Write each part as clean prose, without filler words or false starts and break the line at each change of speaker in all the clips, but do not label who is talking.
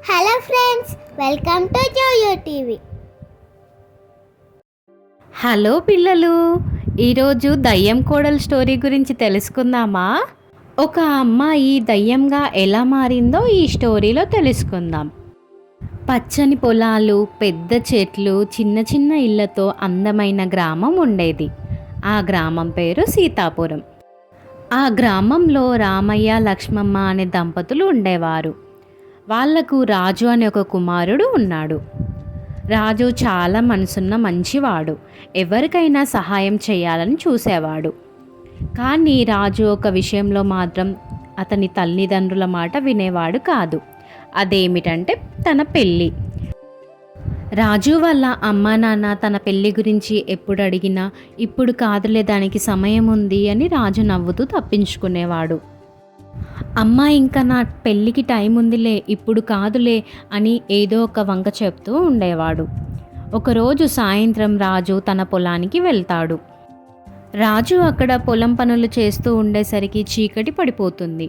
Hello friends, welcome to Joyo TV.
Hello పిల్లలు, ఈరోజు దయ్యం కోడల స్టోరీ గురించి తెలుసుకుందామా? ఒక అమ్మాయి దయ్యంగా ఎలా మారిందో ఈ స్టోరీలో తెలుసుకుందాం. పచ్చని పొలాలు, పెద్ద చెట్లు, చిన్న చిన్న ఇళ్లతో అందమైన గ్రామం ఉండేది. ఆ గ్రామం పేరు సీతాపురం. ఆ గ్రామంలో రామయ్య, లక్ష్మమ్మ అనే దంపతులు ఉండేవారు. వాళ్లకు రాజు అనే ఒక కుమారుడు ఉన్నాడు. రాజు చాలా మనసున్న మంచివాడు. ఎవరికైనా సహాయం చేయాలని చూసేవాడు. కానీ రాజు ఒక విషయంలో మాత్రం అతని తల్లిదండ్రుల మాట వినేవాడు కాదు. అదేమిటంటే తన పెళ్ళి. రాజు వాళ్ళ అమ్మా నాన్న తన పెళ్ళి గురించి ఎప్పుడు అడిగినా ఇప్పుడు కాదులే, దానికి సమయం ఉంది అని రాజు నవ్వుతూ తప్పించుకునేవాడు. అమ్మ ఇంకా నా పెళ్ళికి టైం ఉందిలే, ఇప్పుడు కాదులే అని ఏదో ఒక వంక చెప్తూ ఉండేవాడు. ఒకరోజు సాయంత్రం రాజు తన పొలానికి వెళ్తాడు. రాజు అక్కడ పొలం పనులు చేస్తూ ఉండేసరికి చీకటి పడిపోతుంది.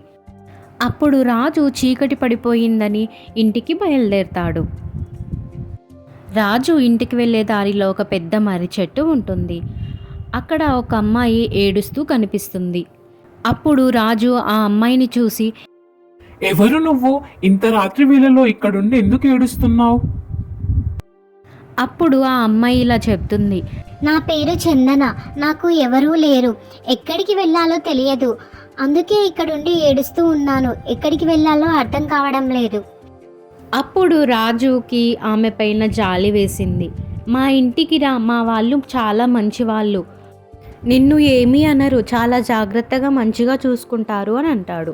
అప్పుడు రాజు చీకటి పడిపోయిందని ఇంటికి బయలుదేరతాడు. రాజు ఇంటికి వెళ్ళే దారిలో ఒక పెద్ద మర్రి చెట్టు ఉంటుంది. అక్కడ ఒక అమ్మాయి ఏడుస్తూ కనిపిస్తుంది. అప్పుడు రాజు ఆ అమ్మాయిని చూసి,
ఎవరు నువ్వు? ఇంత రాత్రి వేళలో ఇక్కడుండి ఎందుకు ఏడుస్తున్నావు?
అప్పుడు ఆ అమ్మాయి ఇలా చెప్తుంది,
నా పేరు చందన. నాకు ఎవరూ లేరు. ఎక్కడికి వెళ్ళాలో తెలియదు. అందుకే ఇక్కడుండి ఏడుస్తూ ఉన్నాను. ఎక్కడికి వెళ్ళాలో అర్థం కావడం లేదు.
అప్పుడు రాజుకి ఆమె పైన జాలి వేసింది. మా ఇంటికి రా, మా వాళ్ళు చాలా మంచివాళ్ళు, నిన్ను ఏమీ అనరు, చాలా జాగ్రత్తగా మంచిగా చూసుకుంటారు అని అంటాడు.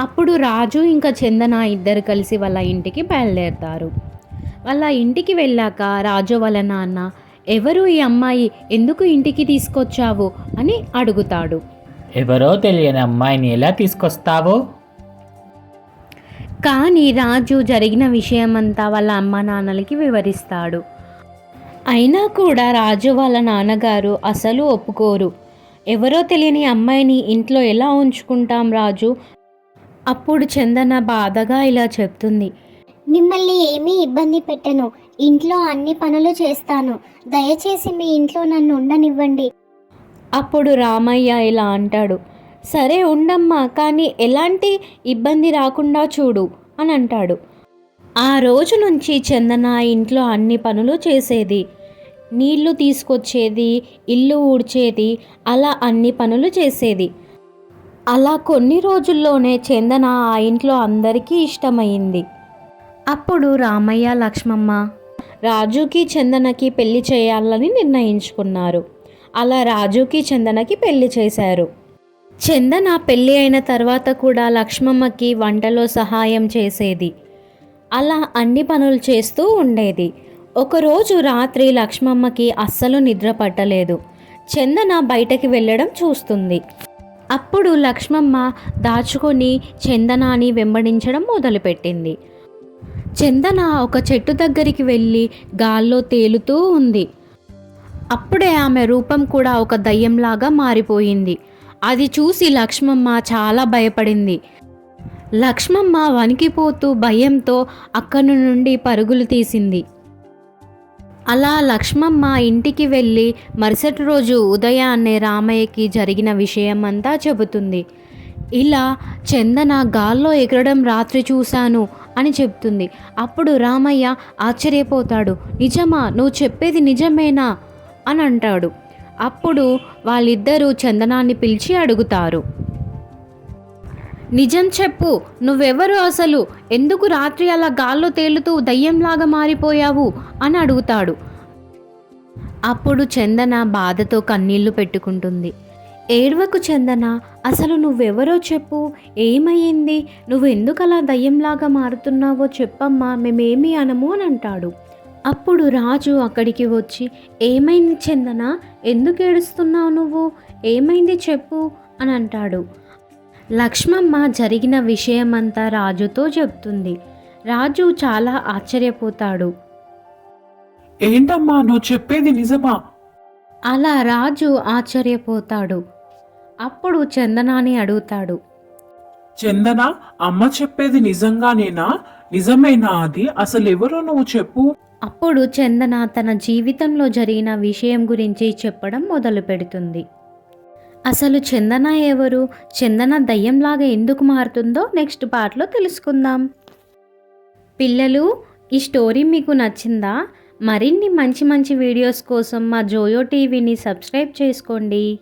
అప్పుడు రాజు ఇంకా చందన ఇద్దరు కలిసి వాళ్ళ ఇంటికి బయలుదేరతారు. వాళ్ళ ఇంటికి వెళ్ళాక రాజు వాళ్ళ నాన్న, ఎవరు ఈ అమ్మాయి, ఎందుకు ఇంటికి తీసుకొచ్చావు అని అడుగుతాడు.
ఎవరో తెలియని అమ్మాయిని ఎలా తీసుకొస్తావో?
కానీ రాజు జరిగిన విషయమంతా వాళ్ళ అమ్మ నాన్నలకి వివరిస్తాడు. అయినా కూడా రాజు వాళ్ళ నాన్నగారు అసలు ఒప్పుకోరు. ఎవరో తెలియని అమ్మాయిని ఇంట్లో ఎలా ఉంచుకుంటాం రాజు? అప్పుడు చందన బాధగా ఇలా చెప్తుంది,
మిమ్మల్ని ఏమీ ఇబ్బంది పెట్టను. ఇంట్లో అన్ని పనులు చేస్తాను. దయచేసి మీ ఇంట్లో నన్ను ఉండనివ్వండి.
అప్పుడు రామయ్య ఇలా అంటాడు, సరే ఉండమ్మా, కానీ ఎలాంటి ఇబ్బంది రాకుండా చూడు అని అంటాడు. ఆ రోజు నుంచి చందన ఇంట్లో అన్ని పనులు చేసేది. నీళ్లు తీసుకొచ్చేది, ఇల్లు ఊడ్చేది, అలా అన్ని పనులు చేసేది. అలా కొన్ని రోజుల్లోనే చందన ఆ ఇంట్లో అందరికీ ఇష్టమైంది. అప్పుడు రామయ్య, లక్ష్మమ్మ రాజుకి చందనకి పెళ్లి చేయాలని నిర్ణయించుకున్నారు. అలా రాజుకి చందనకి పెళ్లి చేశారు. చందన పెళ్ళి అయిన తర్వాత కూడా లక్ష్మమ్మకి వంటలో సహాయం చేసేది. అలా అన్ని పనులు చేస్తూ ఉండేది. ఒకరోజు రాత్రి లక్ష్మమ్మకి అస్సలు నిద్ర పట్టలేదు. చందన బయటకి వెళ్ళడం చూస్తుంది. అప్పుడు లక్ష్మమ్మ దాచుకొని చందనాని వెంబడించడం మొదలుపెట్టింది. చందన ఒక చెట్టు దగ్గరికి వెళ్ళి గాల్లో తేలుతూ ఉంది. అప్పుడే ఆమె రూపం కూడా ఒక దయ్యంలాగా మారిపోయింది. అది చూసి లక్ష్మమ్మ చాలా భయపడింది. లక్ష్మమ్మ వణికిపోతూ భయంతో అక్కడి నుండి పరుగులు తీసింది. అలా లక్ష్మమ్మ ఇంటికి వెళ్ళి మరుసటి రోజు ఉదయాన్నే రామయ్యకి జరిగిన విషయమంతా చెబుతుంది. ఇలా చందన గాల్లో ఎగరడం రాత్రి చూశాను అని చెప్తుంది. అప్పుడు రామయ్య ఆశ్చర్యపోతాడు, నిజమా? నువ్వు చెప్పేది నిజమేనా అని అంటాడు. అప్పుడు వాళ్ళిద్దరూ చందనాన్ని పిలిచి అడుగుతారు, నిజం చెప్పు, నువ్వెవరు అసలు? ఎందుకు రాత్రి అలా గాల్లో తేలుతూ దయ్యంలాగా మారిపోయావు అని అడుగుతాడు. అప్పుడు చందన బాధతో కన్నీళ్లు పెట్టుకుంటుంది. ఏడ్వకు చందన, అసలు నువ్వెవరో చెప్పు, ఏమయ్యింది? నువ్వు ఎందుకు అలా దయ్యంలాగా మారుతున్నావో చెప్పమ్మా, మేమేమీ అనము అని అంటాడు. అప్పుడు రాజు అక్కడికి వచ్చి, ఏమైంది చందన, ఎందుకు ఏడుస్తున్నావు నువ్వు, ఏమైంది చెప్పు అని అంటాడు. లక్ష్మమ్మ జరిగిన విషయమంతా రాజుతో చెప్తుంది. రాజు చాలా ఆశ్చర్యపోతాడు.
ఏంటమ్మా, నువ్వు చెప్పేది నిజమా?
అలా రాజు ఆశ్చర్యపోతాడు. అప్పుడు చందనాని అడుగుతాడు,
చందన, అమ్మ చెప్పేది నిజంగానేనా? నిజమేనా అది? అసలు ఎవరో నువ్వు చెప్పు.
అప్పుడు చందన తన జీవితంలో జరిగిన విషయం గురించి చెప్పడం మొదలు పెడుతుంది. అసలు చందన ఎవరు, చందన దయ్యంలాగా ఎందుకు మారుతుందో నెక్స్ట్ పార్ట్లో తెలుసుకుందాం. పిల్లలు, ఈ స్టోరీ మీకు నచ్చిందా? మరిన్ని మంచి మంచి వీడియోస్ కోసం మా జోయో టీవీని సబ్స్క్రైబ్ చేసుకోండి.